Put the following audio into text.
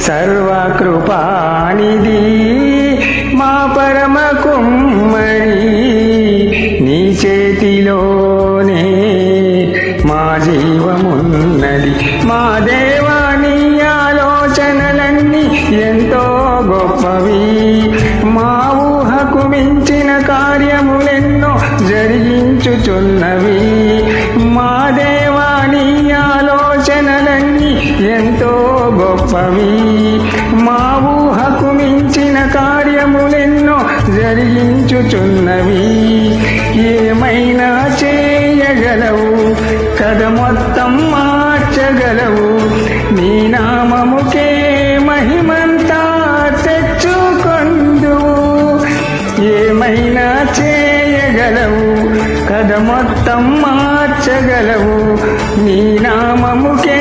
సర్వకృపానిధి మా పరమ కుమ్మరి, నీ చేతిలోనే మా జీవమున్నది. మా దేవా నీ ఆలోచనలన్నీ ఎంతో గొప్పవి, మా ఊహకు మించిన కార్యములెన్నో జరిగించుచున్నవి. మా దేవా నీ ఆలోచనలన్నీ ఎంతో గొప్పవి, మా ఊహకు మించిన కార్యములెన్నో జరిగించుచున్నవి. ఏమైనా చేయగలవు, కథ మొత్తం మార్చగలవు, నీ నామముకే మహిమంతా తెచ్చుకొందువు. ఏమైనా చేయగలవు, కథ మొత్తం మార్చగలవు, నీ నామముకే